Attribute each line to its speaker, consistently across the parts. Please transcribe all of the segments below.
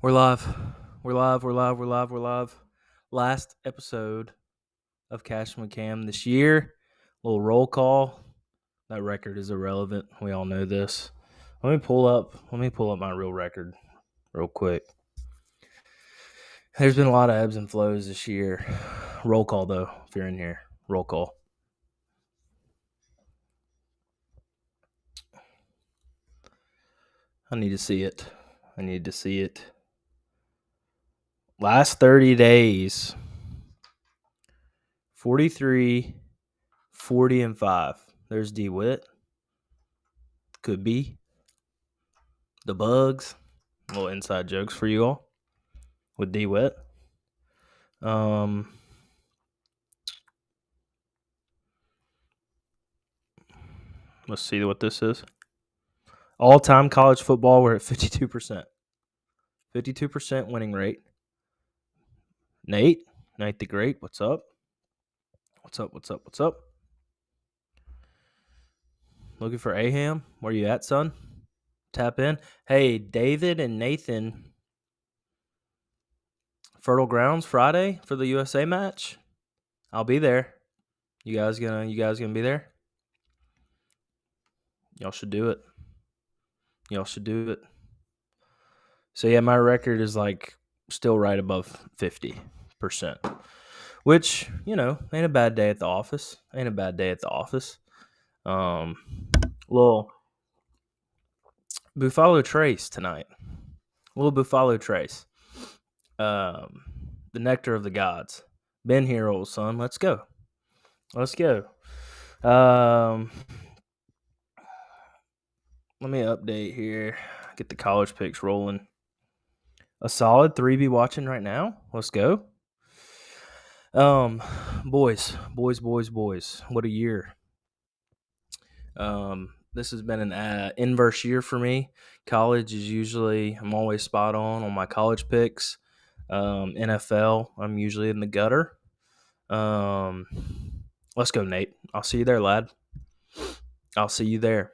Speaker 1: We're live. We're live. We're live. We're live. We're live. Last episode of Cashin with Cam this year. Little roll call. That record is irrelevant. We all know this. Let me pull up my real record real quick. There's been a lot of ebbs and flows this year. Roll call though, if you're in here. Roll call. I need to see it. Last 30 days. 43, 40, and 5. There's DeWitt. Could be. The Bugs. Little inside jokes for you all with DeWitt. Let's see what this is. All-time college football, we're at 52%. 52% winning rate. Nate the Great, what's up? What's up? Looking for Aham? Where you at, son? Tap in. Hey, David and Nathan. Fertile Grounds Friday for the USA match. I'll be there. You guys gonna be there? Y'all should do it. So yeah, my record is like still right above 50%, which, ain't a bad day at the office. Little Buffalo Trace tonight. Little Buffalo Trace. The nectar of the gods. Been here, old son. Let's go. Let me update here. Get the college picks rolling. A solid 3B watching right now. Let's go. Boys. What a year. This has been an inverse year for me. College is usually, I'm always spot on my college picks. NFL, I'm usually in the gutter. Let's go, Nate. I'll see you there, lad. I'll see you there.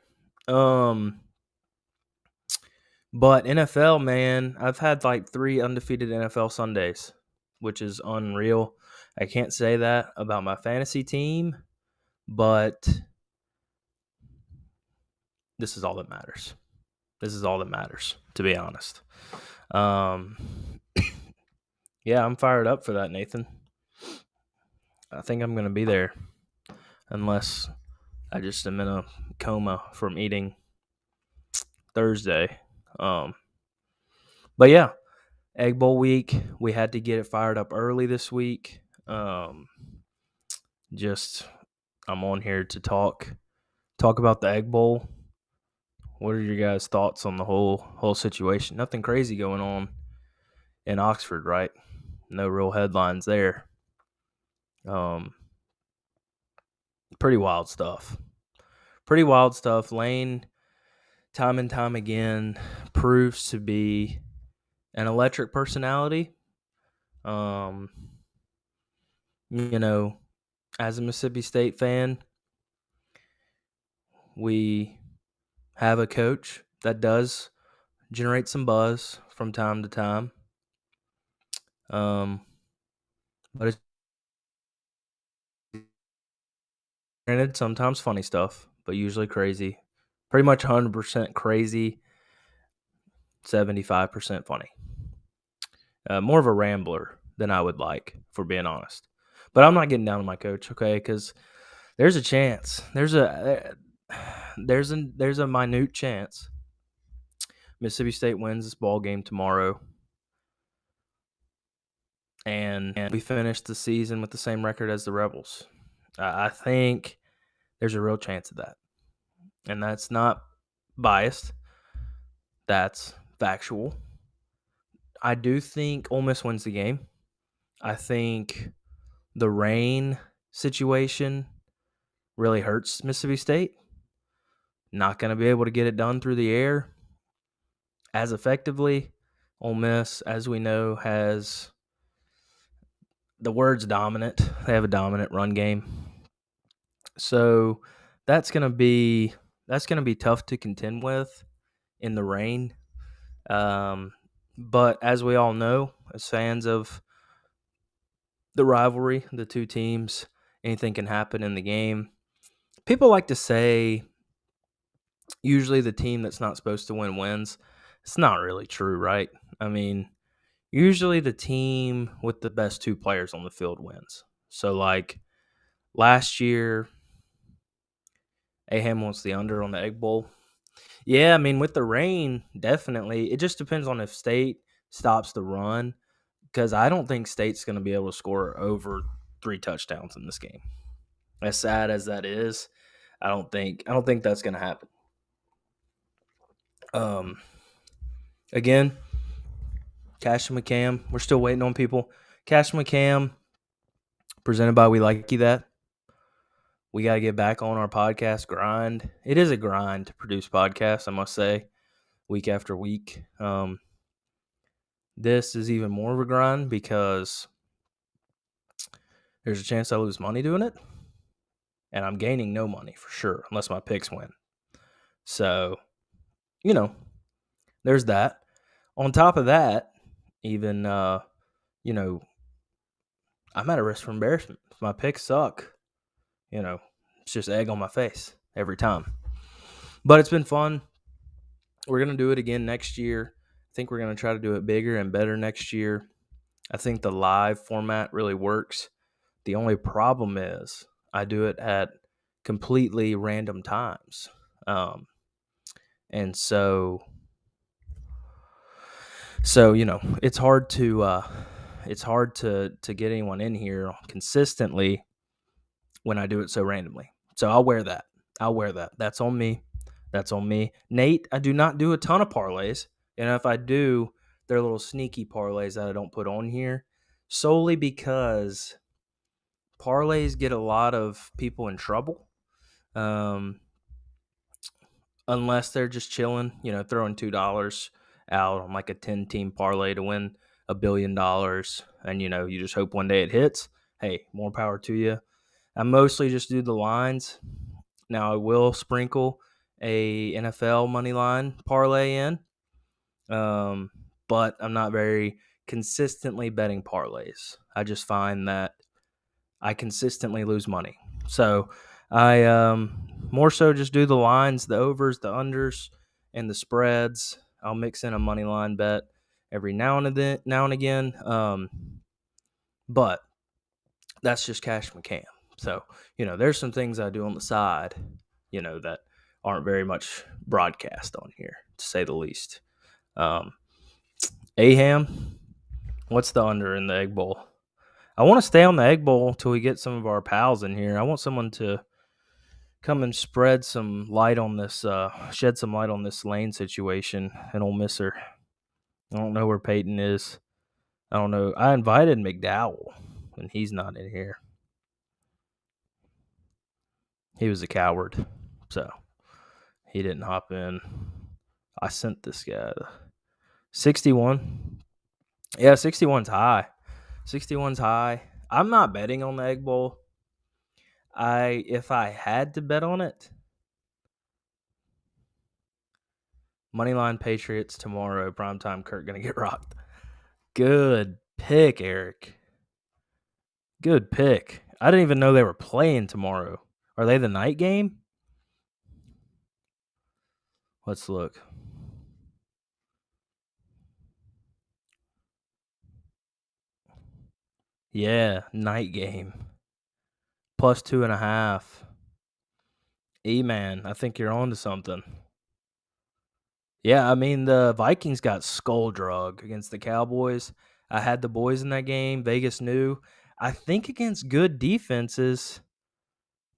Speaker 1: But NFL, man, I've had like 3 undefeated NFL Sundays, which is unreal. I can't say that about my fantasy team, but this is all that matters. To be honest. Yeah, I'm fired up for that, Nathan. I think I'm going to be there unless I just am in a coma from eating Thursday. But yeah, Egg Bowl week. We had to get it fired up early this week. I'm on here to talk about the Egg Bowl. What are your guys' thoughts on the whole situation? Nothing crazy going on in Oxford, right? No real headlines there. Pretty wild stuff. Lane, time and time again, proves to be an electric personality. As a Mississippi State fan, we have a coach that does generate some buzz from time to time. But it's granted sometimes funny stuff, but usually crazy. Pretty much 100% crazy, 75% funny. More of a rambler than I would like, for being honest. But I'm not getting down on my coach, okay? Because there's a chance. There's a minute chance Mississippi State wins this ball game tomorrow, and we finish the season with the same record as the Rebels. I think there's a real chance of that, and that's not biased. That's factual. I do think Ole Miss wins the game. I think the rain situation really hurts Mississippi State. Not going to be able to get it done through the air as effectively. Ole Miss, as we know, has the word's dominant. They have a dominant run game. So that's going to be tough to contend with in the rain. But as we all know, as fans of the rivalry, the two teams, anything can happen in the game. People like to say usually the team that's not supposed to win wins. It's not really true, right? I mean, usually the team with the best two players on the field wins. So, like last year, Aham wants the under on the Egg Bowl. Yeah, I mean, with the rain, definitely. It just depends on if State stops the run, because I don't think State's going to be able to score over 3 touchdowns in this game. As sad as that is, I don't think that's going to happen. Again, Cashin McCam, we're still waiting on people. Cashin McCam, presented by We Like You That. We got to get back on our podcast grind. It is a grind to produce podcasts, I must say, week after week. This is even more of a grind because there's a chance I lose money doing it, and I'm gaining no money for sure unless my picks win. So, there's that. On top of that, even, I'm at a risk for embarrassment. If my picks suck, it's just egg on my face every time. But it's been fun. We're going to do it again next year. I think we're going to try to do it bigger and better next year. I think the live format really works. The only problem is I do it at completely random times. And so it's hard to get anyone in here consistently when I do it so randomly. So I'll wear that. That's on me. Nate, I do not do a ton of parlays. And if I do, they're little sneaky parlays that I don't put on here solely because parlays get a lot of people in trouble. Unless they're just chilling, throwing $2 out on like a 10-team parlay to win $1 billion. And, you just hope one day it hits. Hey, more power to you. I mostly just do the lines. Now, I will sprinkle a NFL money line parlay in, but I'm not very consistently betting parlays. I just find that I consistently lose money. So I more so just do the lines, the overs, the unders, and the spreads. I'll mix in a money line bet every now and again. But that's just Cash McCam. So, there's some things I do on the side, that aren't very much broadcast on here, to say the least. Aham, what's the under in the Egg Bowl? I want to stay on the Egg Bowl until we get some of our pals in here. I want someone to come and shed some light on this Lane situation and Ole Misser. I don't know where Peyton is. I don't know. I invited McDowell, and he's not in here. He was a coward, so he didn't hop in. I sent this guy 61. Yeah, 61's high. 61's high. I'm not betting on the Egg Bowl. If I had to bet on it, Moneyline Patriots tomorrow, primetime Kirk gonna get rocked. Good pick, Eric. Good pick. I didn't even know they were playing tomorrow. Are they the night game? Let's look. Yeah, night game. Plus 2.5. E-man, I think you're on to something. Yeah, I mean, the Vikings got skull drug against the Cowboys. I had the boys in that game. Vegas knew. I think against good defenses,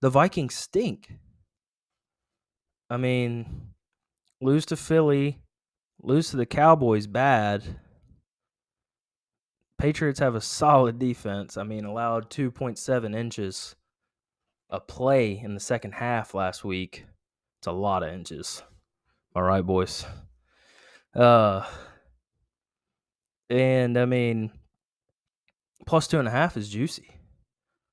Speaker 1: the Vikings stink. I mean, lose to Philly, lose to the Cowboys bad. Patriots have a solid defense. I mean, allowed 2.7 inches a play in the second half last week. It's a lot of inches. All right, boys. And I mean, plus 2.5 is juicy.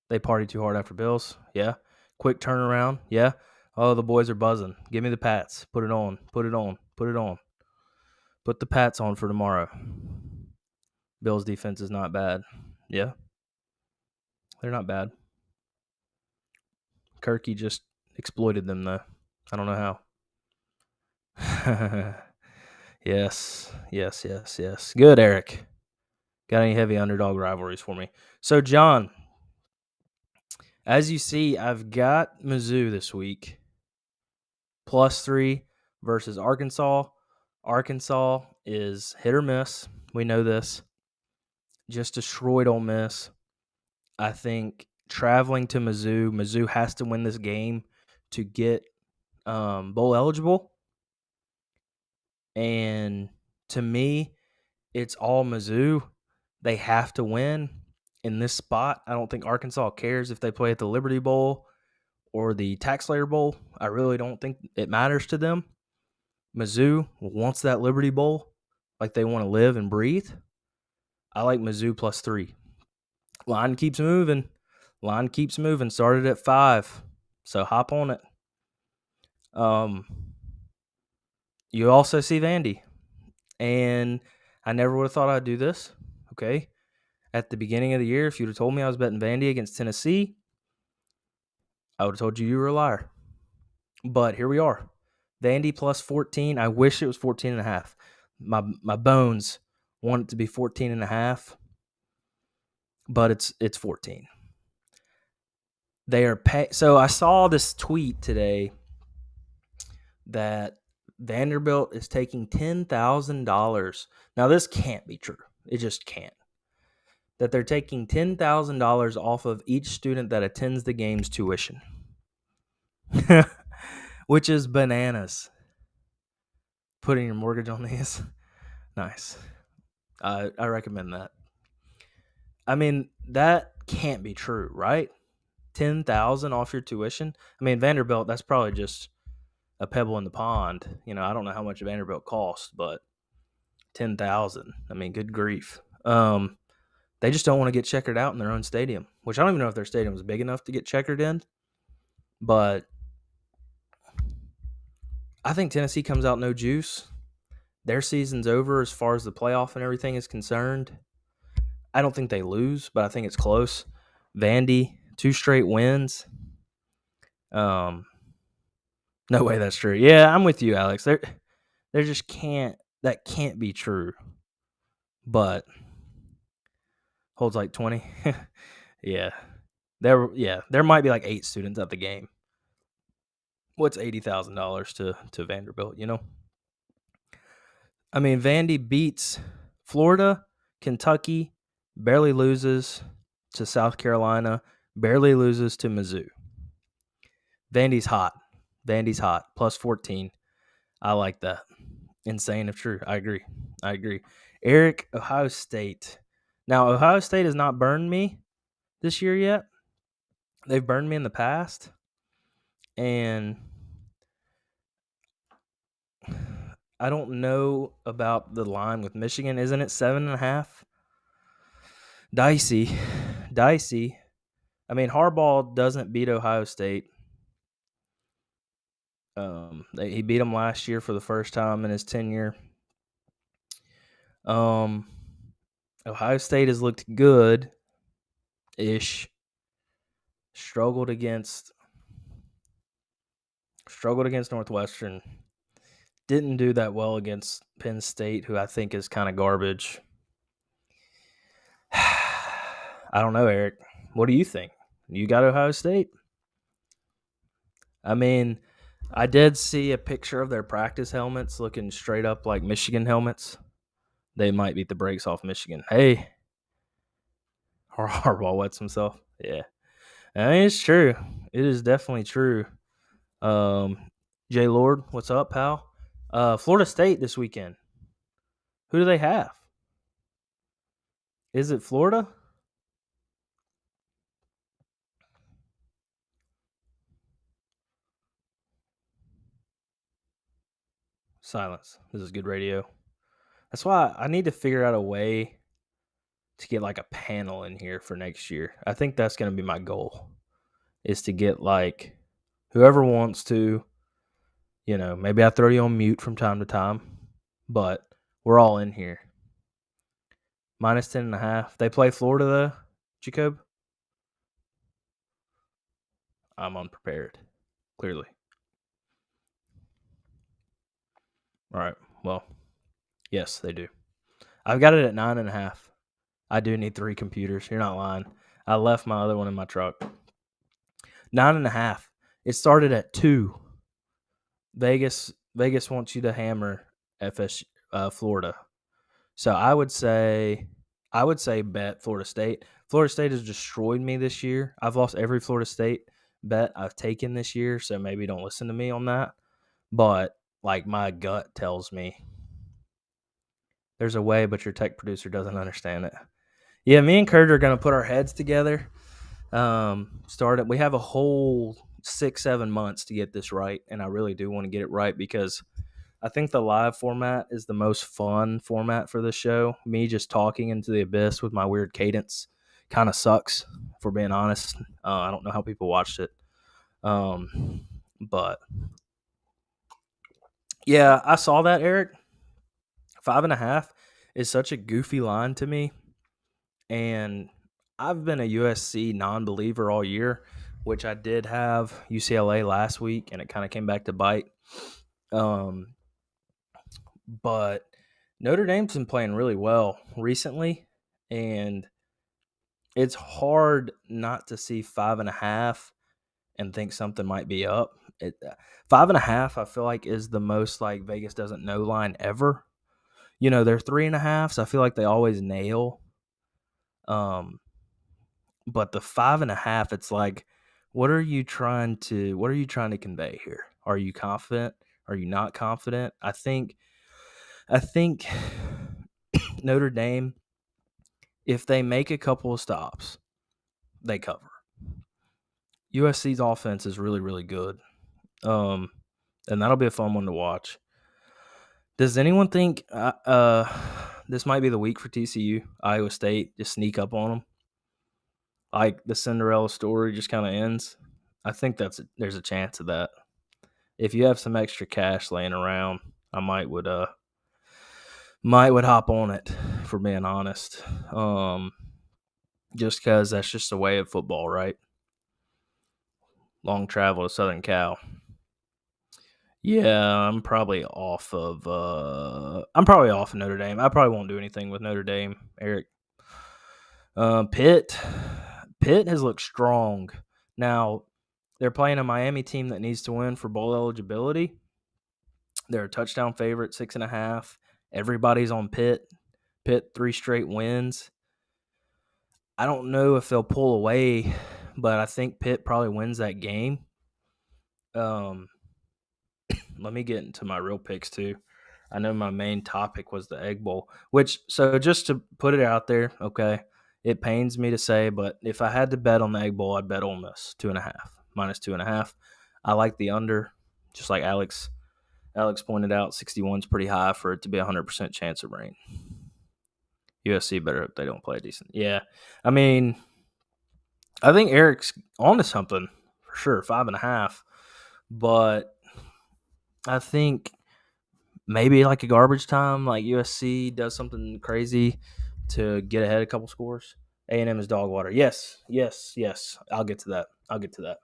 Speaker 1: They party too hard after Bills. Yeah. Quick turnaround. Yeah. Oh, the boys are buzzing. Give me the Pats. Put it on. Put the Pats on for tomorrow. Bills defense is not bad. Yeah, they're not bad. Kirky just exploited them, though. I don't know how. Yes. Good, Eric. Got any heavy underdog rivalries for me? So, John, as you see, I've got Mizzou this week. +3 versus Arkansas. Arkansas is hit or miss. We know this. Just destroyed Ole Miss. I think traveling to Mizzou has to win this game to get bowl eligible. And to me, it's all Mizzou. They have to win in this spot. I don't think Arkansas cares if they play at the Liberty Bowl or the Tax Slayer Bowl. I really don't think it matters to them. Mizzou wants that Liberty Bowl like they want to live and breathe. I like Mizzou +3. Line keeps moving. Started at 5. So hop on it. You also see Vandy. And I never would have thought I'd do this. Okay. At the beginning of the year, if you'd have told me I was betting Vandy against Tennessee, I would have told you were a liar. But here we are. Vandy +14. I wish it was 14.5. My bones want it to be 14.5, but it's 14. They are so I saw this tweet today that Vanderbilt is taking $10,000. Now this can't be true. It just can't. That they're taking $10,000 off of each student that attends the game's tuition. Which is bananas. Putting your mortgage on these. Nice. I recommend that. I mean, that can't be true, right? $10,000 off your tuition. I mean, Vanderbilt, that's probably just a pebble in the pond. I don't know how much Vanderbilt costs, but $10,000. I mean, good grief. They just don't want to get checkered out in their own stadium, which I don't even know if their stadium is big enough to get checkered in. But I think Tennessee comes out no juice. Their season's over as far as the playoff and everything is concerned. I don't think they lose, but I think it's close. Vandy, 2 straight wins. No way that's true. Yeah, I'm with you, Alex. There just can't. That can't be true. But holds like 20. Yeah. There might be like 8 students at the game. What's $80,000 to Vanderbilt, I mean, Vandy beats Florida, Kentucky, barely loses to South Carolina, barely loses to Mizzou. Vandy's hot. +14. I like that. Insane if true. I agree. Eric, Ohio State. Now, Ohio State has not burned me this year yet. They've burned me in the past. And I don't know about the line with Michigan. Isn't it 7.5? Dicey. I mean, Harbaugh doesn't beat Ohio State. He beat them last year for the first time in his tenure. Ohio State has looked good-ish. Struggled against Northwestern. Didn't do that well against Penn State, who I think is kind of garbage. I don't know, Eric. What do you think? You got Ohio State? I mean, I did see a picture of their practice helmets looking straight up like Michigan helmets. They might beat the brakes off Michigan. Hey, Harbaugh wets himself. Yeah. I mean, it's true. It is definitely true. Jay Lord, what's up, pal? Florida State this weekend. Who do they have? Is it Florida? Silence. This is good radio. That's why I need to figure out a way to get like a panel in here for next year. I think that's going to be my goal, is to get like whoever wants to, maybe I throw you on mute from time to time, but We're all in here. Minus 10.5. They play Florida though, Jacob. I'm unprepared. Clearly. All right. Well, yes, they do. I've got it at 9.5. I do need 3 computers. You're not lying. I left my other one in my truck. 9.5. It started at 2. Vegas wants you to hammer Florida. So I would say bet Florida State. Florida State has destroyed me this year. I've lost every Florida State bet I've taken this year, so maybe don't listen to me on that. But like my gut tells me there's a way, but your tech producer doesn't understand it. Yeah, me and Kurt are gonna put our heads together. We have a whole 6-7 months to get this right, and I really do want to get it right because I think the live format is the most fun format for this show. Me just talking into the abyss with my weird cadence kind of sucks, if we're being honest. I don't know how people watched it. But yeah, I saw that, Eric. 5.5 is such a goofy line to me. And I've been a USC non-believer all year, which I did have UCLA last week, and it kind of came back to bite. But Notre Dame's been playing really well recently, and it's hard not to see 5.5 and think something might be up. 5.5, I feel like, is the most like Vegas doesn't know line ever. You know, they're 3.5, so I feel like they always nail. But the 5.5, it's like, what are you trying to convey here? Are you confident? Are you not confident? I think Notre Dame, if they make a couple of stops, they cover. USC's offense is really, really good. And that'll be a fun one to watch. Does anyone think this might be the week for TCU, Iowa State, just sneak up on them? Like the Cinderella story just kind of ends? I think there's a chance of that. If you have some extra cash laying around, I might would hop on it, for being honest. Just because that's just the way of football, right? Long travel to Southern Cal. Yeah, I'm probably off of Notre Dame. I probably won't do anything with Notre Dame, Eric. Pitt has looked strong. Now, they're playing a Miami team that needs to win for bowl eligibility. They're a touchdown favorite, 6.5. Everybody's on Pitt. Pitt 3 straight wins. I don't know if they'll pull away, but I think Pitt probably wins that game. Let me get into my real picks too. I know my main topic was the Egg Bowl, so just to put it out there, okay, it pains me to say, but if I had to bet on the Egg Bowl, I'd bet Ole Miss 2.5, minus 2.5. I like the under, just like Alex pointed out. 61 is pretty high for it to be 100% chance of rain. USC better if they don't play decent. Yeah, I mean, I think Eric's onto something for sure, 5.5, but I think maybe like a garbage time, like USC does something crazy to get ahead a couple scores. A&M is dog water. Yes. I'll get to that.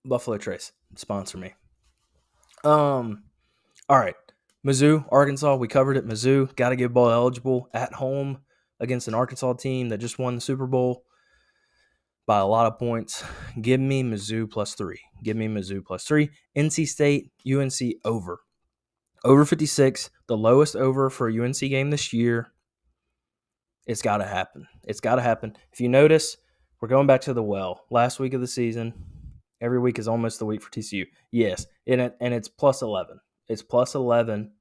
Speaker 1: Buffalo Trace, sponsor me. All right. Mizzou, Arkansas, we covered it. Mizzou, got to get bowl eligible at home against an Arkansas team that just won the Super Bowl by a lot of points. Give me Mizzou plus 3. NC State, UNC over. Over 56, the lowest over for a UNC game this year. It's got to happen. If you notice, we're going back to the well. Last week of the season, every week is almost the week for TCU. Yes, and it's plus 11. It's plus 11.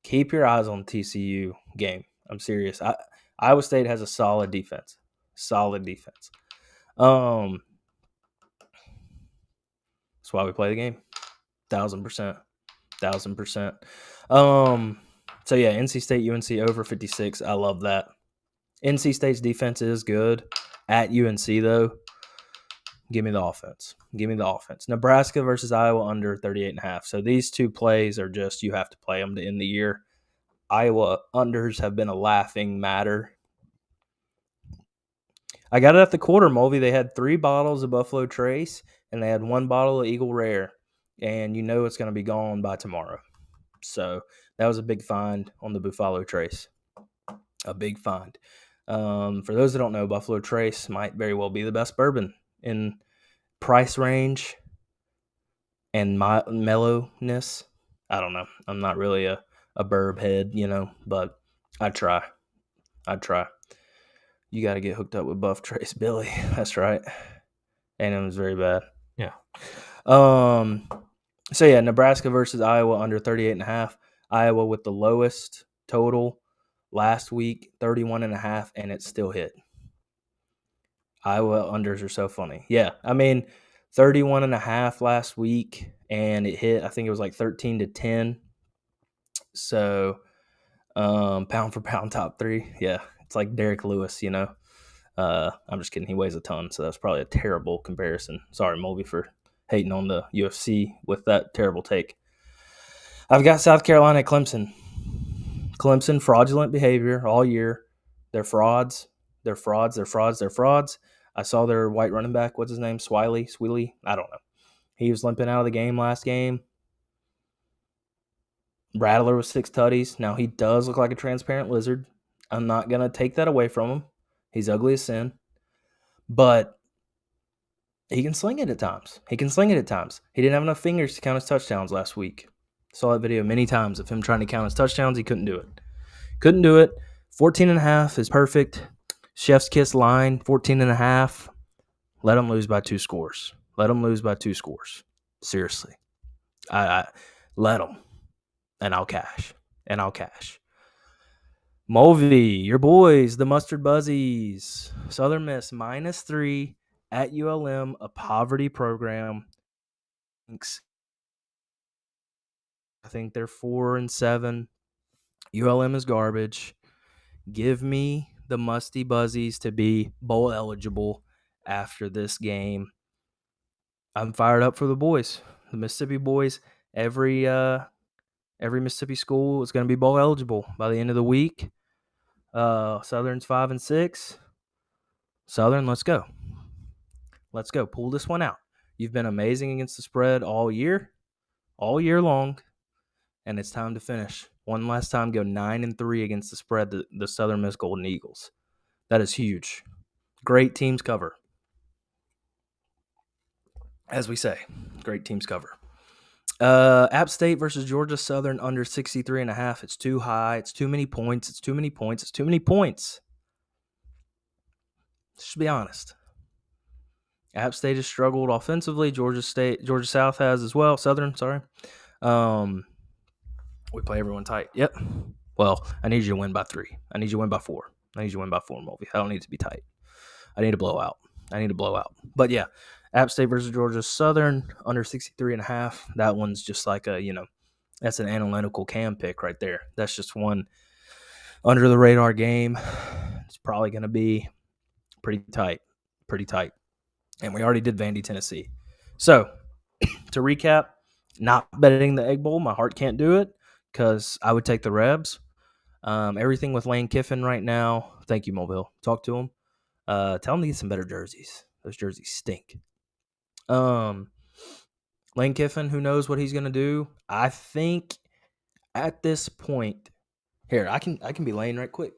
Speaker 1: Keep your eyes on the TCU game. I'm serious. Iowa State has a solid defense. That's why we play the game. 1,000%. So yeah, NC State, UNC over 56. I love that. NC State's defense is good. At UNC though, Give me the offense. Give me the offense. Nebraska versus Iowa under 38.5. So these two plays are just you have to play them to end the year. Iowa unders have been a laughing matter. I got it at the quarter, Mulvey. They had 3 bottles of Buffalo Trace and they had 1 bottle of Eagle Rare. And you know it's going to be gone by tomorrow. So that was a big find on the Buffalo Trace. A big find. For those that don't know, Buffalo Trace might very well be the best bourbon in price range and mellowness. I don't know. I'm not really a burb head, but I try. You got to get hooked up with Buff Trace Billy. That's right. And it was very bad. Yeah. So, yeah, Nebraska versus Iowa under 38.5. Iowa with the lowest total last week, 31.5, and it still hit. Iowa unders are so funny. Yeah, I mean, 31.5 last week, and it hit, I think it was like 13-10. So, pound for pound top 3. Yeah, it's like Derek Lewis, I'm just kidding. He weighs a ton, so that's probably a terrible comparison. Sorry, Mulvey, for hating on the UFC with that terrible take. I've got South Carolina at Clemson. Clemson, fraudulent behavior all year. They're frauds. They're frauds. They're frauds. They're frauds. I saw their white running back. What's his name? Swiley? I don't know. He was limping out of the game last game. Rattler with 6 tutties. Now, he does look like a transparent lizard. I'm not going to take that away from him. He's ugly as sin. But he can sling it at times. He didn't have enough fingers to count his touchdowns last week. Saw that video many times of him trying to count his touchdowns. He couldn't do it. 14.5 is perfect. Chef's kiss line, 14.5. Let him lose by 2 scores. Seriously. I let him. And I'll cash. Mulvey, your boys, the Mustard Buzzies. Southern Miss -3 at ULM, a poverty program. I think they're 4-7. ULM is garbage. Give me the Musty Buzzies to be bowl eligible after this game. I'm fired up for the boys, the Mississippi boys. Every Mississippi school is going to be bowl eligible by the end of the week. Southern's 5-6. Southern, let's go. Pull this one out. You've been amazing against the spread all year long, and it's time to finish. One last time, go 9-3 against the spread, the Southern Miss Golden Eagles. That is huge. Great teams cover. As we say, great teams cover. App State versus Georgia Southern under 63.5. It's too high. It's too many points. Let's just be honest. App State has struggled offensively. Georgia South has as well. Southern, sorry. We play everyone tight. Yep. Well, I need you to win by 3. I need you to win by 4. Mulvey. I don't need it to be tight. I need a blowout. But yeah, App State versus Georgia Southern under 63.5. That one's just like that's an analytical cam pick right there. That's just one under the radar game. It's probably going to be pretty tight. And we already did Vandy, Tennessee. So to recap, not betting the Egg Bowl. My heart can't do it because I would take the Rebs. Everything with Lane Kiffin right now. Thank you, Mobile. Talk to him. Tell him to get some better jerseys. Those jerseys stink. Lane Kiffin, who knows what he's going to do? I think at this point, here, I can be Lane right quick.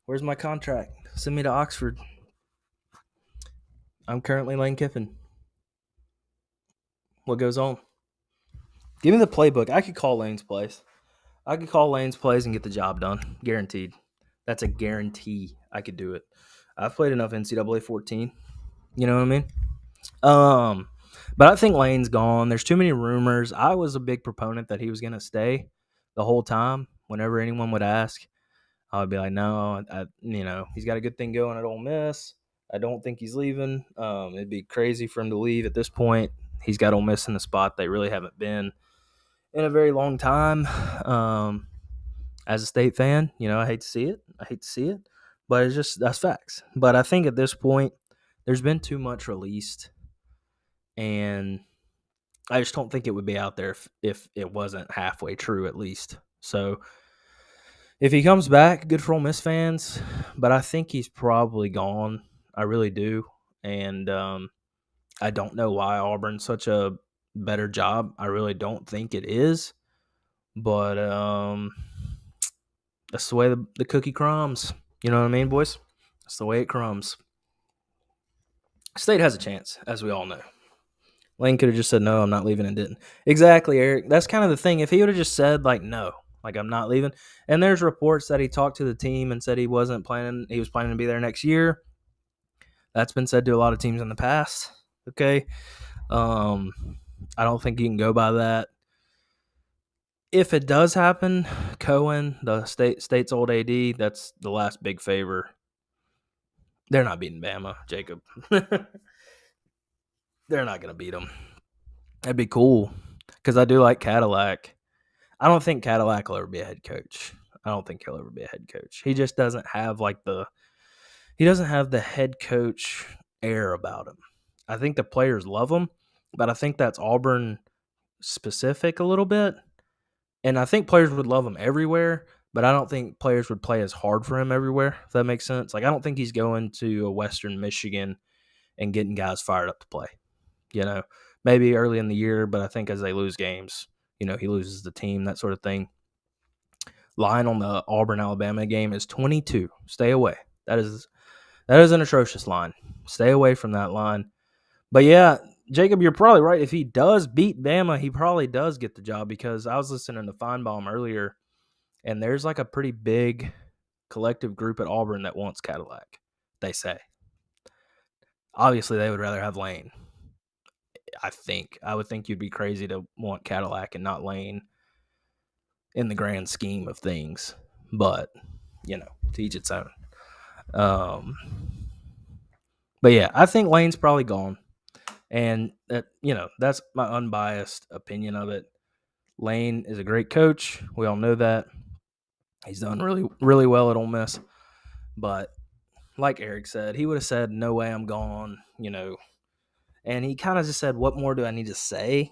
Speaker 1: Where's my contract? Send me to Oxford. I'm currently Lane Kiffin. What goes on? Give me the playbook. I could call Lane's plays. And get the job done. Guaranteed. That's a guarantee I could do it. I've played enough NCAA 14. You know what I mean? But I think Lane's gone. There's too many rumors. I was a big proponent that he was going to stay the whole time. Whenever anyone would ask, I would be like, no, he's got a good thing going at Ole Miss. I don't think he's leaving. It'd be crazy for him to leave at this point. He's got Ole Miss in the spot they really haven't been in a very long time. As a State fan, I hate to see it. But it's just that's facts. But I think at this point, there's been too much released, and I just don't think it would be out there if it wasn't halfway true at least. So if he comes back, good for Ole Miss fans. But I think he's probably gone. I really do, and I don't know why Auburn's such a better job. I really don't think it is, but that's the way the cookie crumbs. You know what I mean, boys? That's the way it crumbs. State has a chance, as we all know. Lane could have just said, no, I'm not leaving, and didn't. Exactly, Eric. That's kind of the thing. If he would have just said, like, no, like, I'm not leaving. And there's reports that he talked to the team and said he was planning to be there next year. That's been said to a lot of teams in the past. Okay. I don't think you can go by that. If it does happen, Cohen, the state's old AD, that's the last big favor. They're not beating Bama, Jacob. They're not going to beat them. That'd be cool because I do like Cadillac. I don't think Cadillac will ever be a head coach. I don't think he'll ever be a head coach. He just doesn't have he doesn't have the head coach air about him. I think the players love him, but I think that's Auburn specific a little bit. And I think players would love him everywhere, but I don't think players would play as hard for him everywhere, if that makes sense. Like, I don't think he's going to a Western Michigan and getting guys fired up to play. You know, maybe early in the year, but I think as they lose games, he loses the team, that sort of thing. Line on the Auburn-Alabama game is 22. Stay away. That is an atrocious line. Stay away from that line. But, yeah, Jacob, you're probably right. If he does beat Bama, he probably does get the job because I was listening to Feinbaum earlier, and there's like a pretty big collective group at Auburn that wants Cadillac, they say. Obviously, they would rather have Lane. I would think you'd be crazy to want Cadillac and not Lane in the grand scheme of things. But, to each its own. But, yeah, I think Lane's probably gone. And, that's my unbiased opinion of it. Lane is a great coach. We all know that. He's done really, really well at Ole Miss. But like Eric said, he would have said, no way, I'm gone, And he kind of just said, what more do I need to say?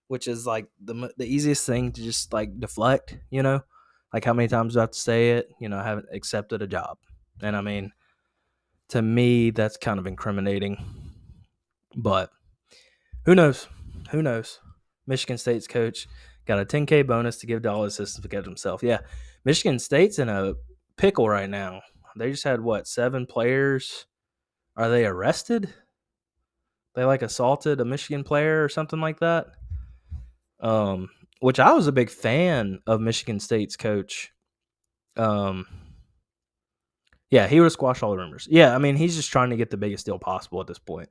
Speaker 1: Which is like the easiest thing to just like deflect, Like how many times do I have to say it? I haven't accepted a job. And I mean, to me, that's kind of incriminating. But who knows? Who knows? Michigan State's coach got a $10K bonus to give to all assistants to catch himself. Yeah, Michigan State's in a pickle right now. They just had, 7 players? Are they arrested? They, assaulted a Michigan player or something like that? Which I was a big fan of Michigan State's coach. Yeah, he would have squashed all the rumors. Yeah, I mean, he's just trying to get the biggest deal possible at this point,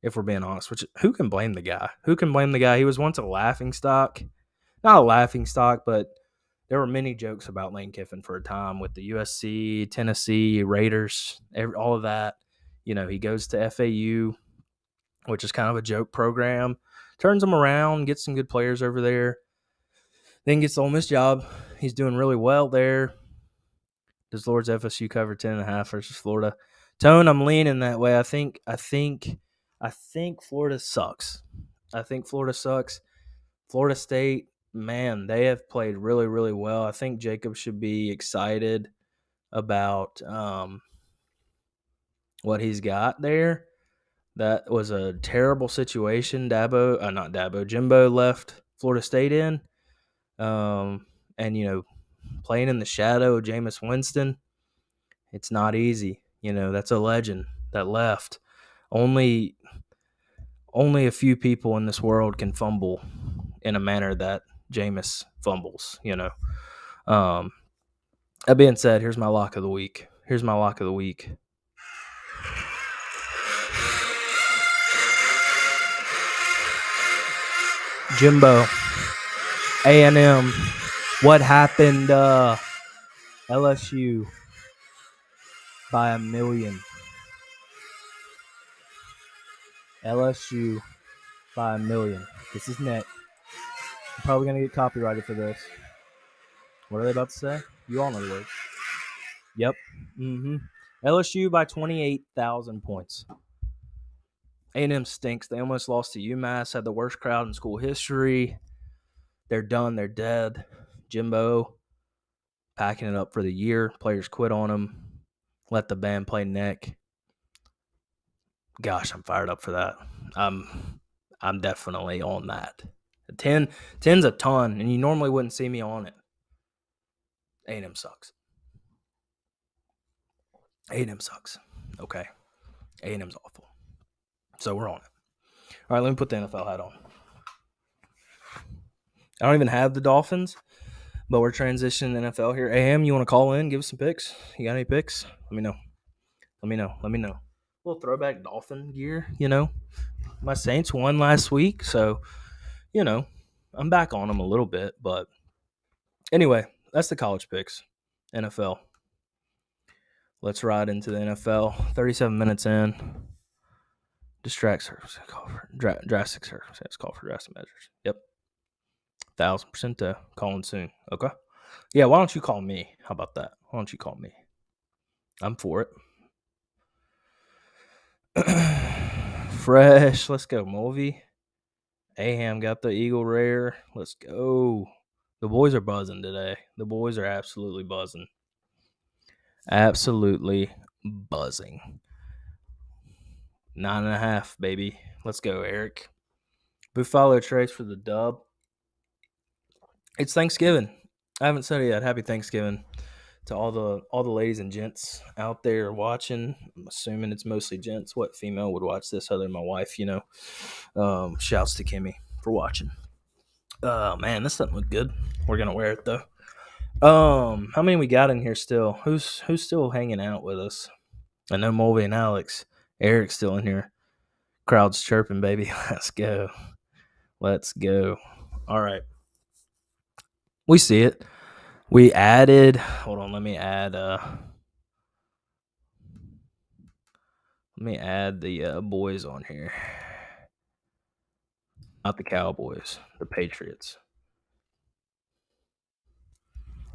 Speaker 1: if we're being honest. Which, who can blame the guy? Who can blame the guy? He was once a laughingstock. Not a laughingstock, but there were many jokes about Lane Kiffin for a time with the USC, Tennessee, Raiders, all of that. He goes to FAU, which is kind of a joke program, turns them around, gets some good players over there, then gets the Ole Miss job. He's doing really well there. Does Lord's FSU cover 10.5 versus Florida? Tone, I'm leaning that way. I think Florida sucks. Florida State, man, they have played really, really well. I think Jacob should be excited about what he's got there. That was a terrible situation. Jimbo left Florida State in. And, playing in the shadow of Jameis Winston, it's not easy. That's a legend that left. Only a few people in this world can fumble in a manner that Jameis fumbles, That being said, here's my lock of the week. Jimbo, A&M, what happened? LSU by a million. LSU by a million. This is Nick. I'm probably going to get copyrighted for this. What are they about to say? You all know the words. Yep. LSU by 28,000 points. A&M stinks. They almost lost to UMass, had the worst crowd in school history. They're done. They're dead. Jimbo packing it up for the year. Players quit on him. Let the band play neck. Gosh, I'm fired up for that. I'm definitely on that. 10's a ton, and you normally wouldn't see me on it. A&M sucks. A&M sucks. Okay. A&M's awful. So we're on it. All right, let me put the NFL hat on. I don't even have the Dolphins, but we're transitioning to NFL here. AM, you want to call in? Give us some picks. You got any picks? Let me know. Let me know. A little throwback Dolphin gear, My Saints won last week, so, I'm back on them a little bit. But anyway, that's the college picks. NFL. Let's ride into the NFL. 37 minutes in. Distract service. Drastic circumstance. Call for drastic measures. Yep. 1,000% calling soon. Okay. Yeah, why don't you call me? How about that? Why don't you call me? I'm for it. Fresh. Let's go, Mulvey. Aham got the Eagle Rare. Let's go. The boys are buzzing today. The boys are absolutely buzzing. Absolutely buzzing. 9.5, baby. Let's go, Eric. Buffalo Trace for the dub. It's Thanksgiving. I haven't said it yet. Happy Thanksgiving to all the ladies and gents out there watching. I'm assuming it's mostly gents. What female would watch this other than my wife? Shouts to Kimmy for watching. Man, this doesn't look good. We're gonna wear it though. How many we got in here still? Who's still hanging out with us? I know Mulvey and Alex. Eric's still in here. Crowd's chirping, baby. Let's go. Let's go. All right. We see it. We added. Hold on. Let me add the boys on here. Not the Cowboys. The Patriots.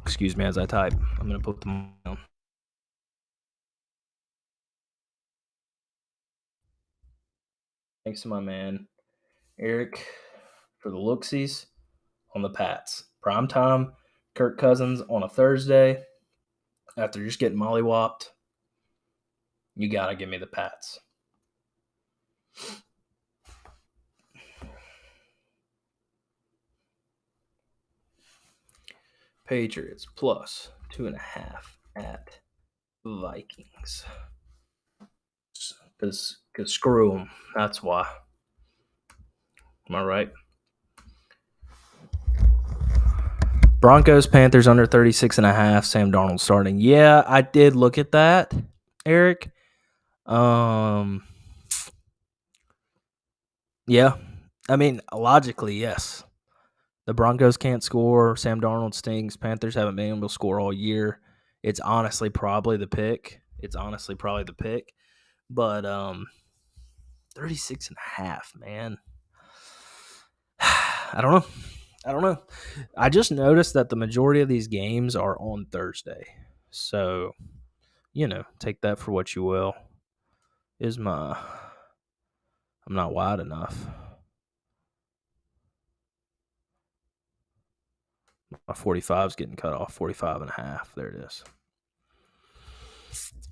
Speaker 1: Excuse me as I type. I'm gonna put them down. Thanks to my man Eric for the looksies on the Pats. Prime time. Kirk Cousins on a Thursday. After just getting mollywopped, you gotta give me the Pats. Patriots plus 2.5 at Vikings. Because screw them. That's why. Am I right? Broncos, Panthers under 36.5. Sam Darnold starting. Yeah, I did look at that, Eric. Yeah. I mean, logically, yes. The Broncos can't score. Sam Darnold stinks. Panthers haven't been able to score all year. It's honestly probably the pick. But 36.5, man. I don't know. I just noticed that the majority of these games are on Thursday. So, take that for what you will. I'm not wide enough. My 45 is getting cut off. 45.5. There it is.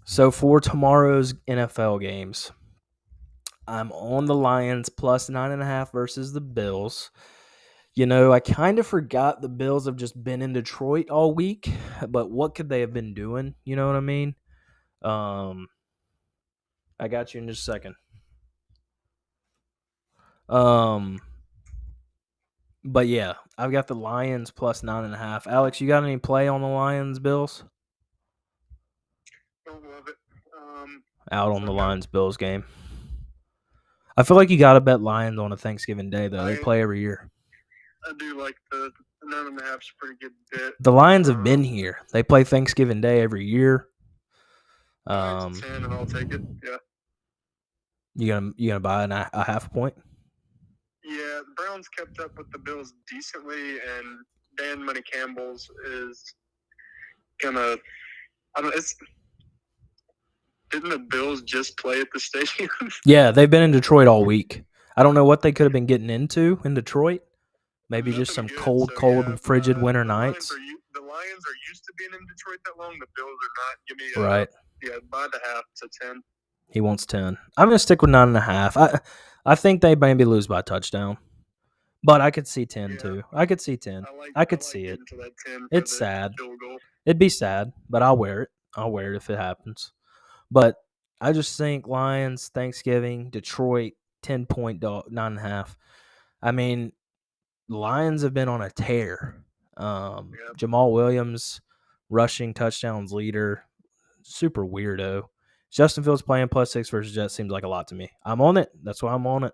Speaker 1: So for tomorrow's NFL games, I'm on the Lions plus 9.5 versus the Bills. I kind of forgot the Bills have just been in Detroit all week, but what could they have been doing? You know what I mean? I got you in just a second. But yeah, I've got the Lions plus 9.5. Alex, you got any play on the Lions Bills?
Speaker 2: Don't love it.
Speaker 1: Out on the Lions Bills game. I feel like you got to bet Lions on a Thanksgiving Day though. They play every year.
Speaker 2: I do like the 9.5 is a pretty good bet.
Speaker 1: The Lions have been here. They play Thanksgiving Day every year.
Speaker 2: 9 to 10, and I'll take it. Yeah.
Speaker 1: You gonna buy a half a point?
Speaker 2: Yeah, the Browns kept up with the Bills decently, and Dan Money Campbell's is gonna. I don't. Didn't the Bills just play at the stadium?
Speaker 1: Yeah, they've been in Detroit all week. I don't know what they could have been getting into in Detroit. Maybe just
Speaker 2: Nothing
Speaker 1: some
Speaker 2: good. So
Speaker 1: cold, frigid winter
Speaker 2: the Lions
Speaker 1: nights.
Speaker 2: the Lions are used to being in Detroit that long. The Bills are not. Give me
Speaker 1: Right.
Speaker 2: by the half to 10.
Speaker 1: He wants 10. I'm going to stick with 9.5. I think they maybe lose by a touchdown, but I could see 10
Speaker 2: Yeah,
Speaker 1: too. I could see 10. I could see it.
Speaker 2: getting to that 10 for
Speaker 1: It's
Speaker 2: the
Speaker 1: sad.
Speaker 2: field goal.
Speaker 1: It'd be sad, but I'll wear it. I'll wear it if it happens. But I just think Lions, Thanksgiving, Detroit, 10-point dog, 9.5. I mean, Lions have been on a tear.
Speaker 2: Yep.
Speaker 1: Jamal Williams, rushing touchdowns leader, super weirdo. Justin Fields playing +6 versus Jets seems like a lot to me. I'm on it. That's why I'm on it.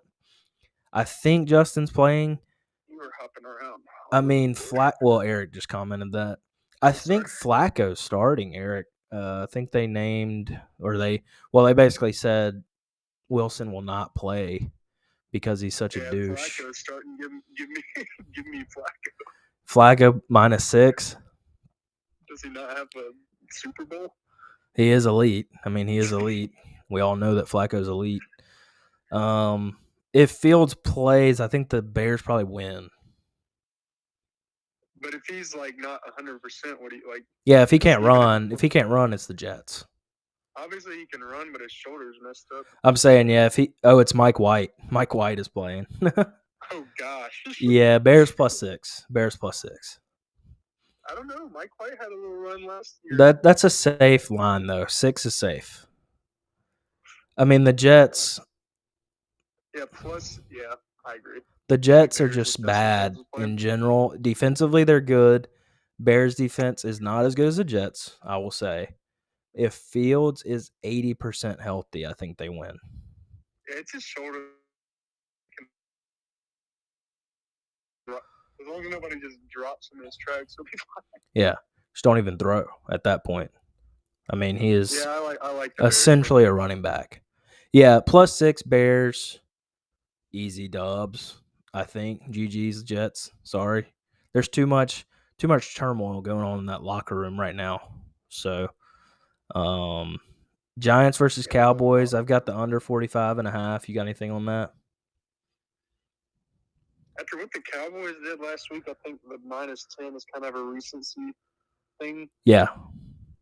Speaker 1: I think Justin's playing.
Speaker 2: You were hopping around.
Speaker 1: I mean, Eric just commented that. I think Flacco's starting, Eric. I think they named, they basically said Wilson will not play because he's such a douche.
Speaker 2: Flacco's starting. Give me give me Flacco.
Speaker 1: Flacco -6.
Speaker 2: Does he not have a Super Bowl?
Speaker 1: He is elite. I mean, he is elite. We all know that Flacco's elite. If Fields plays, I think the Bears probably win.
Speaker 2: But if he's like not 100%, what do you like?
Speaker 1: Yeah, if he can't run, it's the Jets.
Speaker 2: Obviously he can run, but his shoulder's messed up.
Speaker 1: I'm saying, yeah, it's Mike White. Mike White is playing.
Speaker 2: Oh gosh.
Speaker 1: Yeah, Bears +6. Bears +6.
Speaker 2: I don't know. Mike White had a little run last year.
Speaker 1: That's a safe line though. 6 is safe. I mean, the Jets.
Speaker 2: Yeah, I agree.
Speaker 1: The Jets are just bad in general. Defensively, they're good. Bears defense is not as good as the Jets, I will say. If Fields is 80% healthy, I think they win.
Speaker 2: Yeah, it's his shoulder. As long as nobody just drops him in his tracks, he'll be fine.
Speaker 1: Yeah, just don't even throw at that point. I mean, he is
Speaker 2: I like
Speaker 1: essentially a running back. Yeah, +6 Bears, easy dubs. I think GG's Jets. Sorry, there's too much turmoil going on in that locker room right now. So, Giants versus Cowboys. I've got the under 45.5. You got anything on that?
Speaker 2: After what the Cowboys did last week, I think the -10 is kind of a recency thing.
Speaker 1: Yeah,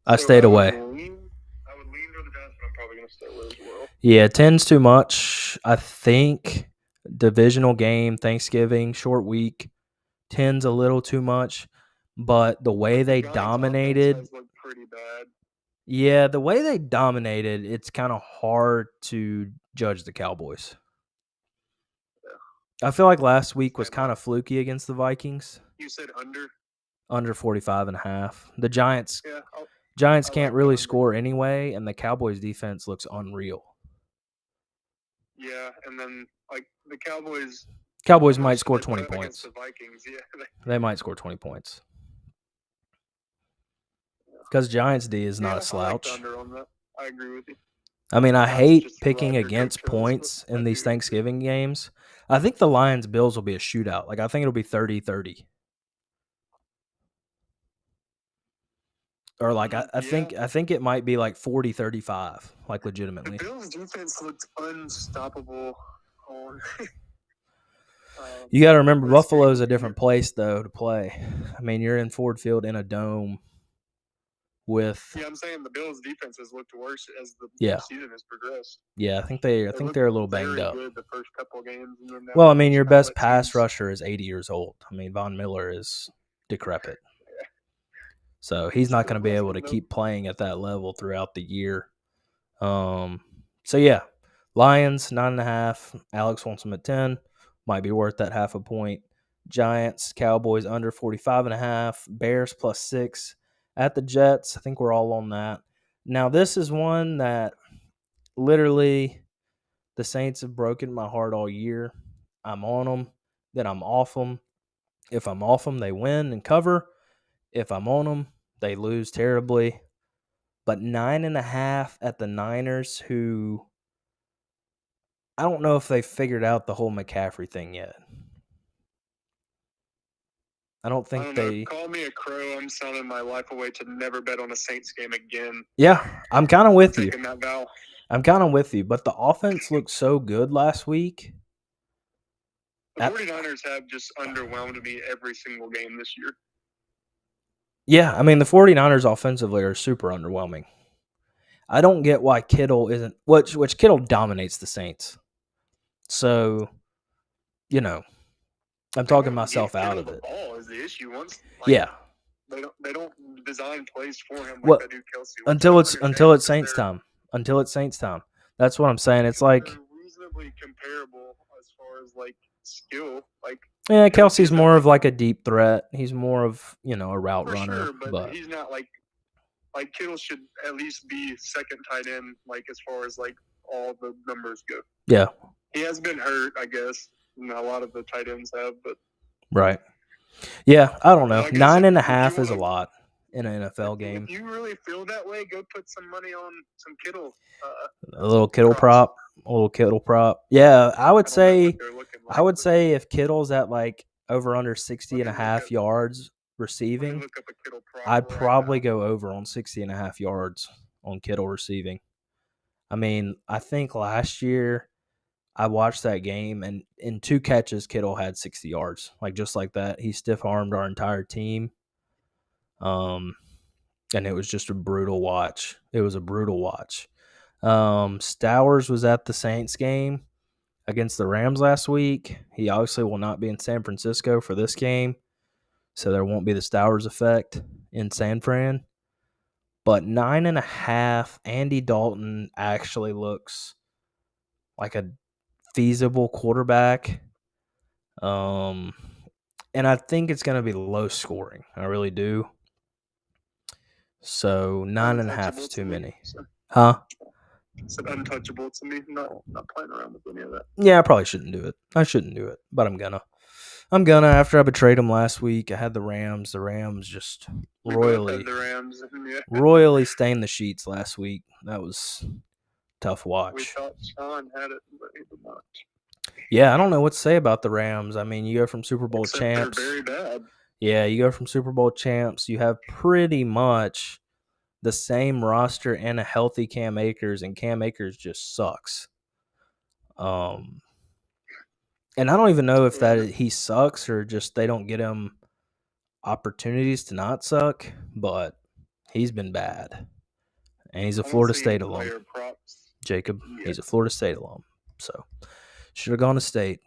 Speaker 1: I stayed away.
Speaker 2: I would lean to the Giants, but I'm probably going to stay away as well.
Speaker 1: Yeah, 10's too much. I think divisional game, Thanksgiving, short week. 10's a little too much, but the way they dominated
Speaker 2: looked pretty bad.
Speaker 1: Yeah, the way they dominated, it's kind of hard to judge the Cowboys. I feel like last week was kind of fluky against the Vikings.
Speaker 2: You said under?
Speaker 1: Under 45.5. The Giants can't really score anyway, and the Cowboys defense looks unreal.
Speaker 2: Yeah, and then like the Cowboys
Speaker 1: might score 20 points.
Speaker 2: The Vikings, yeah.
Speaker 1: They might score 20 points. Because Giants D is not a slouch.
Speaker 2: I like under on that. I agree with you.
Speaker 1: I mean, I hate picking against points in these Thanksgiving games. I think the Lions-Bills will be a shootout. Like, I think it'll be 30-30. Or like I think it might be like 40-35, like legitimately.
Speaker 2: The Bills defense looked unstoppable.
Speaker 1: You got to remember, Buffalo's a different place though to play. I mean, you're in Ford Field in a dome with.
Speaker 2: Yeah, I'm saying the Bills' defense has looked worse as the season has progressed.
Speaker 1: Yeah, I think they're a little banged up.
Speaker 2: Good the first couple of games. And then
Speaker 1: well, I mean, your best pass rusher is 80 years old. I mean, Von Miller is decrepit. So he's not going to be able to keep playing at that level throughout the year. So yeah, Lions 9.5. Alex wants them at 10. Might be worth that half a point. Giants, Cowboys under 45.5. Bears +6 at the Jets. I think we're all on that. Now this is one that literally the Saints have broken my heart all year. I'm on them, then I'm off them. If I'm off them, they win and cover. If I'm on them, they lose terribly. But 9.5 at the Niners, who I don't know if they figured out the whole McCaffrey thing yet. I don't
Speaker 2: I
Speaker 1: think
Speaker 2: don't know.
Speaker 1: they.
Speaker 2: Call me a crow. I'm selling my life away to never bet on a Saints game again.
Speaker 1: Yeah, I'm kind of with you.
Speaker 2: Taking that vow.
Speaker 1: I'm kind of with you, but the offense looked so good last week.
Speaker 2: The 49ers have just underwhelmed me every single game this year.
Speaker 1: Yeah, I mean, the 49ers offensively are super underwhelming. I don't get why Kittle isn't – which Kittle dominates the Saints. So, you know, I'm talking myself out of it.
Speaker 2: The ball is the issue.
Speaker 1: Yeah.
Speaker 2: They don't design plays for him
Speaker 1: Well,
Speaker 2: like they do Kelsey.
Speaker 1: until it's Saints time. Until it's Saints time. That's what I'm saying. It's like
Speaker 2: they're reasonably comparable as far as like skill. Like
Speaker 1: yeah, Kelsey's more of like a deep threat. He's more of, a route
Speaker 2: for
Speaker 1: runner,
Speaker 2: sure, but he's not like Kittle should at least be second tight end, like as far as like all the numbers go.
Speaker 1: Yeah.
Speaker 2: He has been hurt, I guess. A lot of the tight ends have, but
Speaker 1: right. Yeah, I don't know.
Speaker 2: Like
Speaker 1: 9.5 is a lot in an NFL game.
Speaker 2: If you really feel that way, go put some money on some Kittle.
Speaker 1: A little Kittle prop. A little Kittle prop. Yeah, I would say if Kittle's at like over under 60.5 yards receiving, I'd probably go over on 60.5 yards on Kittle receiving. I mean, I think last year I watched that game, and in 2 catches, Kittle had 60 yards, like just like that. He stiff-armed our entire team, and it was just a brutal watch. It was a brutal watch. Stowers was at the Saints game against the Rams last week. He obviously will not be in San Francisco for this game, so there won't be the Stowers effect in San Fran. But 9.5, Andy Dalton actually looks like a feasible quarterback. And I think it's going to be low scoring. I really do. So 9.5 is too many. Huh?
Speaker 2: It's untouchable to me. Not playing around with any of that.
Speaker 1: Yeah, I probably shouldn't do it. I shouldn't do it, but I'm gonna. After I betrayed them last week, I had the Rams. The Rams just royally stained the sheets last week. That was tough watch.
Speaker 2: We thought Sean had it, but he did not.
Speaker 1: Yeah, I don't know what to say about the Rams. I mean, you go from Super Bowl champs.
Speaker 2: They're very bad.
Speaker 1: Yeah, you go from Super Bowl champs. You have pretty much the same roster and a healthy Cam Akers, and Cam Akers just sucks. And I don't even know if that he sucks or just they don't get him opportunities to not suck, but he's been bad. And he's a Florida State alum. Jacob, he's a Florida State alum. So should have gone to State.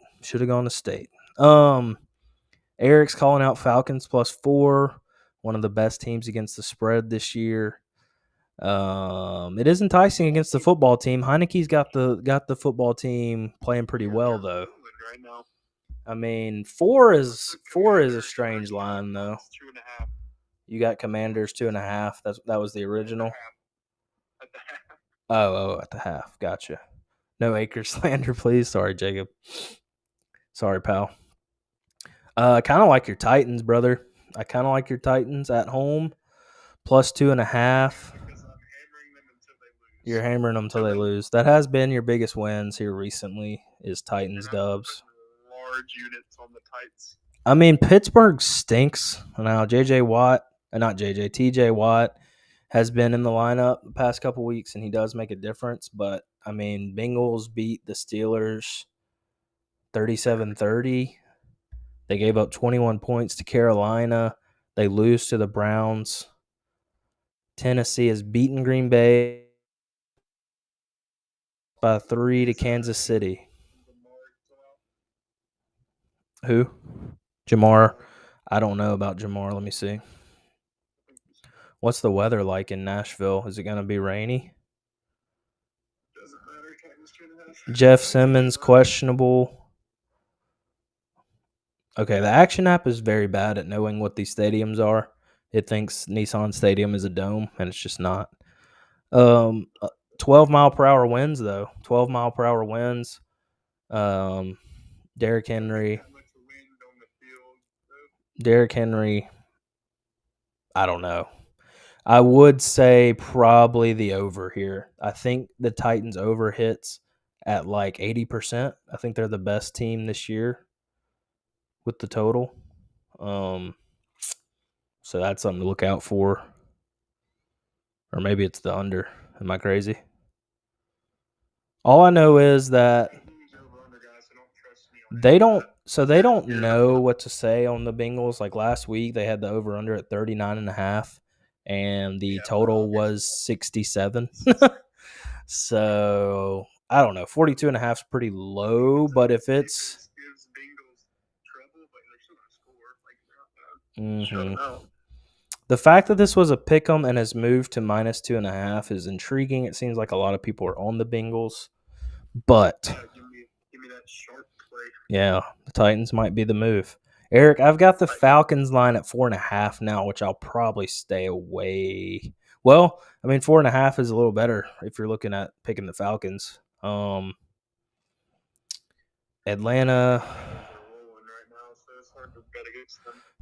Speaker 1: Eric's calling out Falcons +4, one of the best teams against the spread this year. It is enticing against the football team. Heineke's got the football team playing pretty well though.
Speaker 2: Right now.
Speaker 1: I mean, 4 is a strange line though.
Speaker 2: 2.5.
Speaker 1: You got Commanders 2.5. That was the original.
Speaker 2: At the half.
Speaker 1: Oh, at the half. Gotcha. No Akers slander, please. Sorry, Jacob. Sorry, pal. I kind of like your Titans, brother. I kind of like your Titans at home, +2.5. You're hammering them until they lose. That has been your biggest wins here recently is Titans dubs.
Speaker 2: Large units on the Tights.
Speaker 1: I mean, Pittsburgh stinks. Now, TJ Watt has been in the lineup the past couple weeks, and he does make a difference. But, I mean, Bengals beat the Steelers 37-30. They gave up 21 points to Carolina. They lose to the Browns. Tennessee has beaten Green Bay by 3 to Kansas City. Who? Jamar. I don't know about Jamar. Let me see. What's the weather like in Nashville? Is it going to be rainy?
Speaker 2: Doesn't matter.
Speaker 1: Jeff Simmons, questionable. Okay, the Action app is very bad at knowing what these stadiums are. It thinks Nissan Stadium is a dome, and it's just not. 12-mile-per-hour winds, though. 12-mile-per-hour winds. Derrick Henry, I don't know. I would say probably the over here. I think the Titans over hits at like 80%. I think they're the best team this year with the total. So that's something to look out for. Or maybe it's the under. Am I crazy? All I know is that they don't know what to say on the Bengals. Like last week they had the over under at 39.5 and the total was 67. So I don't know. 42.5 is pretty low, but if it's the fact that this was a pick 'em and has moved to -2.5 is intriguing. It seems like a lot of people are on the Bengals, but
Speaker 2: give me that sharp play.
Speaker 1: Yeah, the Titans might be the move. Eric, I've got the Falcons line at 4.5 now, which I'll probably stay away. Well, I mean, 4.5 is a little better if you're looking at picking the Falcons. Atlanta.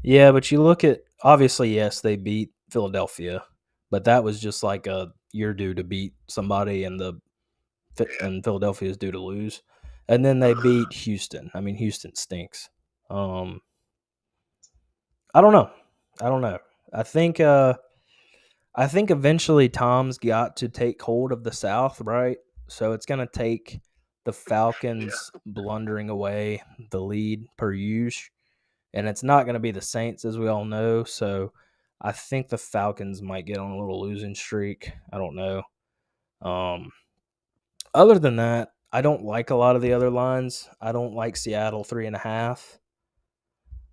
Speaker 1: Yeah, but you look at obviously, yes, they beat Philadelphia, but that was just like you're due to beat somebody, and Philadelphia is due to lose, and then they beat Houston. I mean, Houston stinks. I don't know. I think eventually Tom's got to take hold of the South, right? So it's gonna take the Falcons blundering away the lead per usual, and it's not gonna be the Saints as we all know. So I think the Falcons might get on a little losing streak. I don't know. Other than that, I don't like a lot of the other lines. I don't like Seattle 3.5.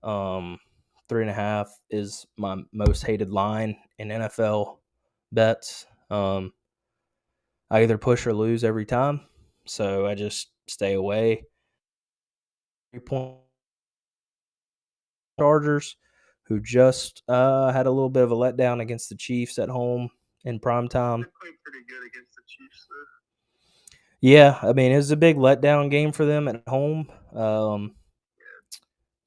Speaker 1: 3.5 is my most hated line in NFL bets. I either push or lose every time, so I just stay away. 3-point Chargers, who just had a little bit of a letdown against the Chiefs at home in prime time.
Speaker 2: They played pretty good against the Chiefs, though.
Speaker 1: Yeah, I mean, it was a big letdown game for them at home.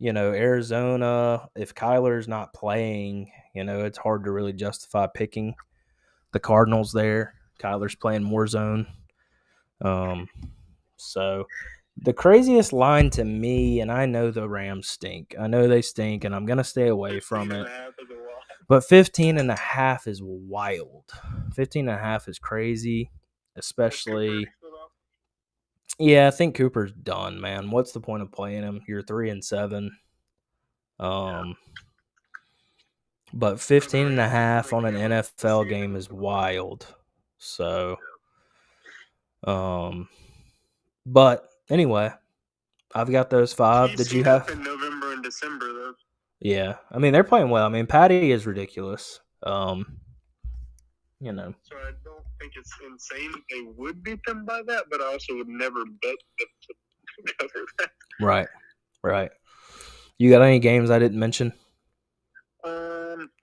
Speaker 1: Arizona, if Kyler's not playing, it's hard to really justify picking the Cardinals there. Kyler's playing more zone. So the craziest line to me, and I know the Rams stink. I know they stink, and I'm going to stay away from it. But 15.5 is wild. 15.5 is crazy, especially. Yeah, I think Cooper's done, man. What's the point of playing him? You're 3-7. But 15.5 on an NFL game is wild. So, but anyway, I've got those 5. Did you have
Speaker 2: in November and December though?
Speaker 1: Yeah, I mean they're playing well. I mean Patty is ridiculous.
Speaker 2: So I don't think it's insane they would beat them by that, but I also would never bet them to cover that.
Speaker 1: Right. You got any games I didn't mention?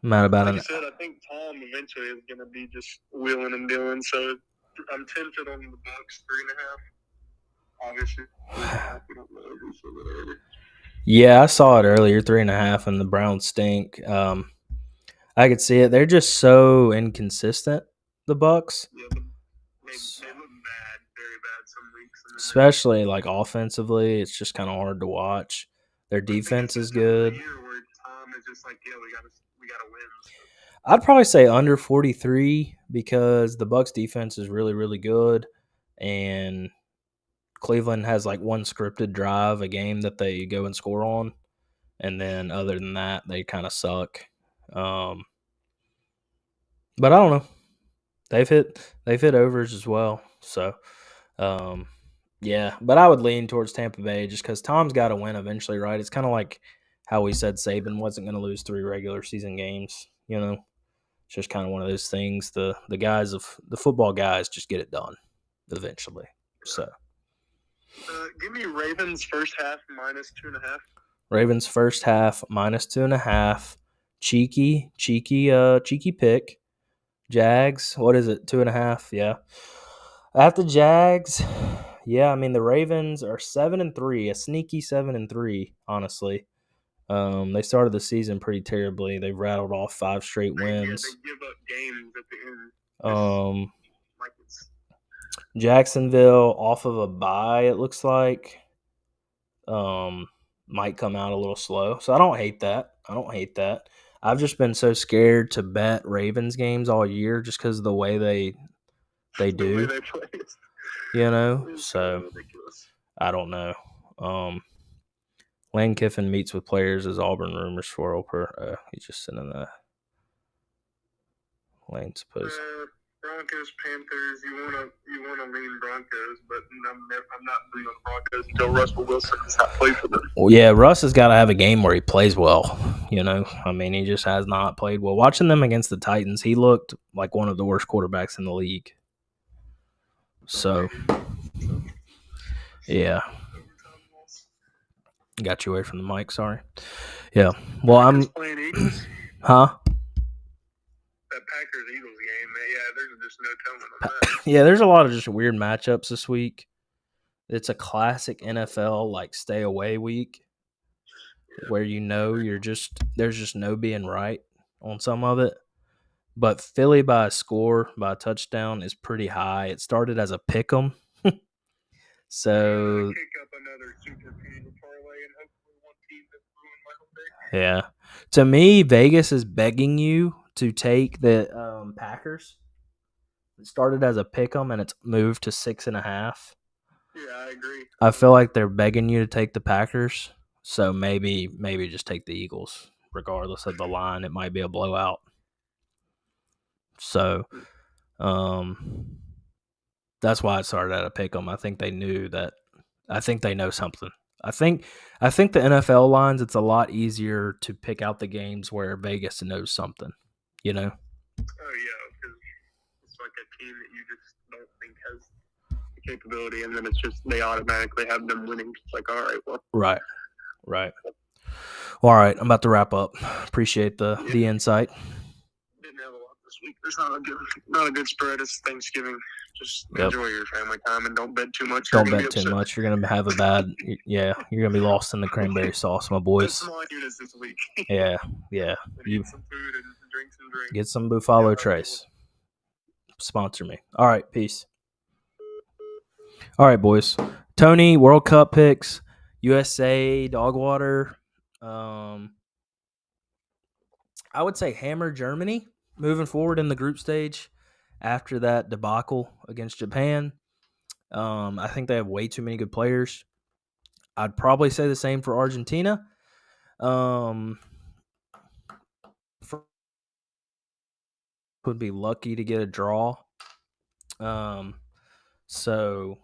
Speaker 1: Not about
Speaker 2: like I said, I think Tom eventually is going to be just wheeling and dealing. So I'm tempted on the Bucks 3.5. Obviously, we don't know.
Speaker 1: Yeah, I saw it earlier, 3.5, and the Browns stink. I could see it. They're just so inconsistent. The Bucks.
Speaker 2: Yeah, they look bad, very bad some weeks.
Speaker 1: Especially like offensively, it's just kind of hard to watch. Their defense is good.
Speaker 2: Year where Tom is just like, yeah, we gotta win.
Speaker 1: I'd probably say under 43 because the Bucks defense is really, really good, and Cleveland has like one scripted drive a game that they go and score on, and then other than that, they kind of suck. But I don't know. They've hit overs as well, so yeah. But I would lean towards Tampa Bay just because Tom's got to win eventually, right? It's kind of like how we said Saban wasn't going to lose 3 regular season games. It's just kind of one of those things. The guys of the football guys just get it done eventually. So,
Speaker 2: give me Ravens first half -2.5.
Speaker 1: Ravens first half -2.5. Cheeky pick. Jags, what is it? 2.5. Yeah. At the Jags, yeah. I mean the Ravens are 7-3, a sneaky 7-3. Honestly, they started the season pretty terribly. They've rattled off 5 straight wins.
Speaker 2: They give up games at the end.
Speaker 1: Jacksonville off of a bye, it looks like. Might come out a little slow. So I don't hate that. I've just been so scared to bet Ravens games all year just because of the way they
Speaker 2: The
Speaker 1: do.
Speaker 2: way they play is
Speaker 1: So
Speaker 2: ridiculous.
Speaker 1: I don't know. Lane Kiffin meets with players as Auburn rumors swirl per. He's just sending that. Lane's post.
Speaker 2: Broncos, Panthers. You wanna lean Broncos, but I'm not leaning Broncos until Russell Wilson does not play for them.
Speaker 1: Well, yeah, Russ has got to have a game where he plays well. I mean, he just has not played well. Watching them against the Titans, he looked like one of the worst quarterbacks in the league. So, yeah. Got you away from the mic, sorry. Yeah. Well, I'm
Speaker 2: playing Eagles.
Speaker 1: Huh?
Speaker 2: That Packers-Eagles game, there's just no telling on that.
Speaker 1: Yeah, there's a lot of just weird matchups this week. It's a classic NFL like stay away week where there's just no being right on some of it. But Philly by a touchdown is pretty high. It started as a pick 'em. So
Speaker 2: kick up another super feeder parlay and hopefully one team that's ruined my whole day.
Speaker 1: yeah. To me, Vegas is begging you to take the Packers. It started as a pick 'em and it's moved to 6.5.
Speaker 2: Yeah, I agree.
Speaker 1: I feel like they're begging you to take the Packers. So maybe just take the Eagles. Regardless of the line, it might be a blowout. So that's why it started at a pick 'em. I think they knew that. I think they know something. I think the NFL lines, it's a lot easier to pick out the games where Vegas knows something.
Speaker 2: Oh yeah, because it's like a team that you just don't think has the capability, and then it's just they automatically have them winning. It's like, all right, well,
Speaker 1: right. Well, all right, I'm about to wrap up. Appreciate the insight.
Speaker 2: Didn't have a lot this week. There's not a good spread. It's Thanksgiving. Just enjoy your family time and don't bet too much.
Speaker 1: Don't bet too much. You're gonna have a bad. Yeah, you're gonna be lost in the cranberry sauce, my boys.
Speaker 2: That's my units this week.
Speaker 1: Yeah.
Speaker 2: Eat some food and drink some drinks.
Speaker 1: Get some Buffalo Trace. Sponsor me. All right, peace. All right, boys. Tony, World Cup picks, USA, Dogwater. I would say hammer Germany moving forward in the group stage after that debacle against Japan. I think they have way too many good players. I'd probably say the same for Argentina. Would be lucky to get a draw. So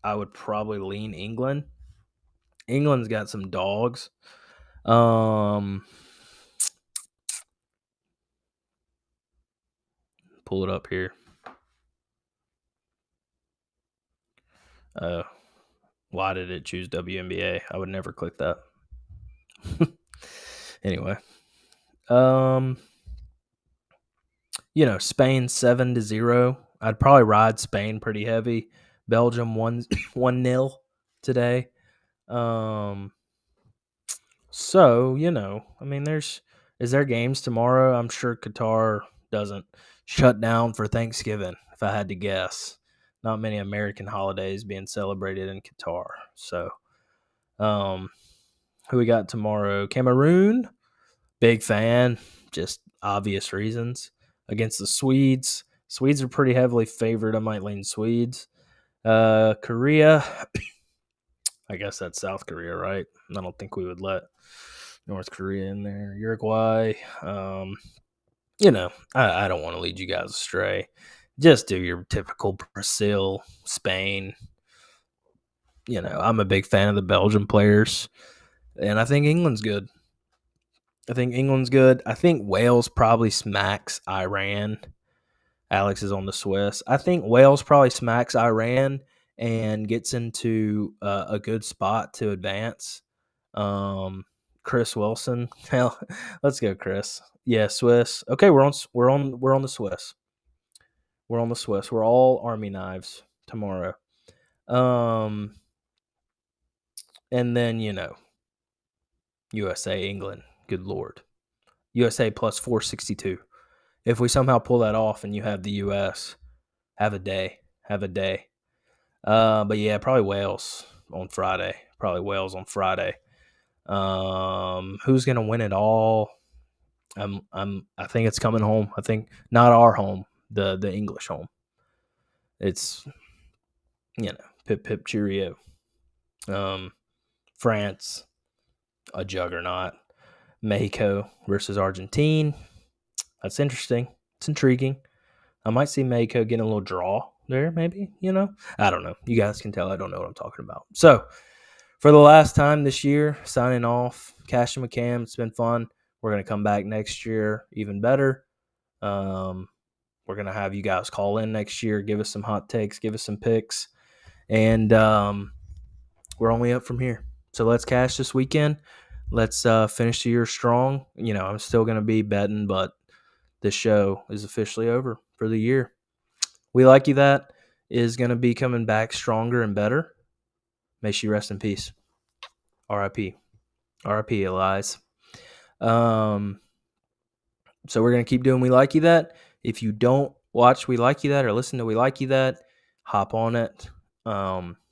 Speaker 1: I would probably lean England. England's got some dogs. Pull it up here. Why did it choose WNBA? I would never click that. Anyway. Spain 7-0. I'd probably ride Spain pretty heavy. Belgium 1-0 today. So, I mean, is there games tomorrow? I'm sure Qatar doesn't shut down for Thanksgiving, if I had to guess. Not many American holidays being celebrated in Qatar. So, who we got tomorrow? Cameroon. Big fan. Just obvious reasons. Against the Swedes. Swedes are pretty heavily favored. I might lean Swedes. Korea. I guess that's South Korea, right? I don't think we would let North Korea in there. Uruguay. I don't want to lead you guys astray. Just do your typical Brazil, Spain. I'm a big fan of the Belgian players. And I think England's good. I think Wales probably smacks Iran. Alex is on the Swiss. I think Wales probably smacks Iran and gets into a good spot to advance. Chris Wilson. Hell, let's go, Chris. Yeah, Swiss. Okay, we're on the Swiss. We're on the Swiss. We're all Army knives tomorrow. And then USA, England. Good Lord. USA plus 462. If we somehow pull that off and you have the US, have a day. But yeah, probably Wales on Friday. Who's going to win it all? I think it's coming home. I think not our home, the English home. It's pip pip cheerio. France, a juggernaut. Mexico versus Argentina. That's interesting. It's intriguing. I might see Mexico getting a little draw there, maybe. I don't know. You guys can tell I don't know what I'm talking about. So, for the last time this year, signing off. Cashin McCam. It's been fun. We're going to come back next year even better. We're going to have you guys call in next year, give us some hot takes, give us some picks, and we're only up from here. So let's cash this weekend. Let's finish the year strong. I'm still going to be betting, but this show is officially over for the year. We Like You That is going to be coming back stronger and better. May she rest in peace. R.I.P. R.I.P. Elias. So we're going to keep doing We Like You That. If you don't watch We Like You That or listen to We Like You That, hop on it.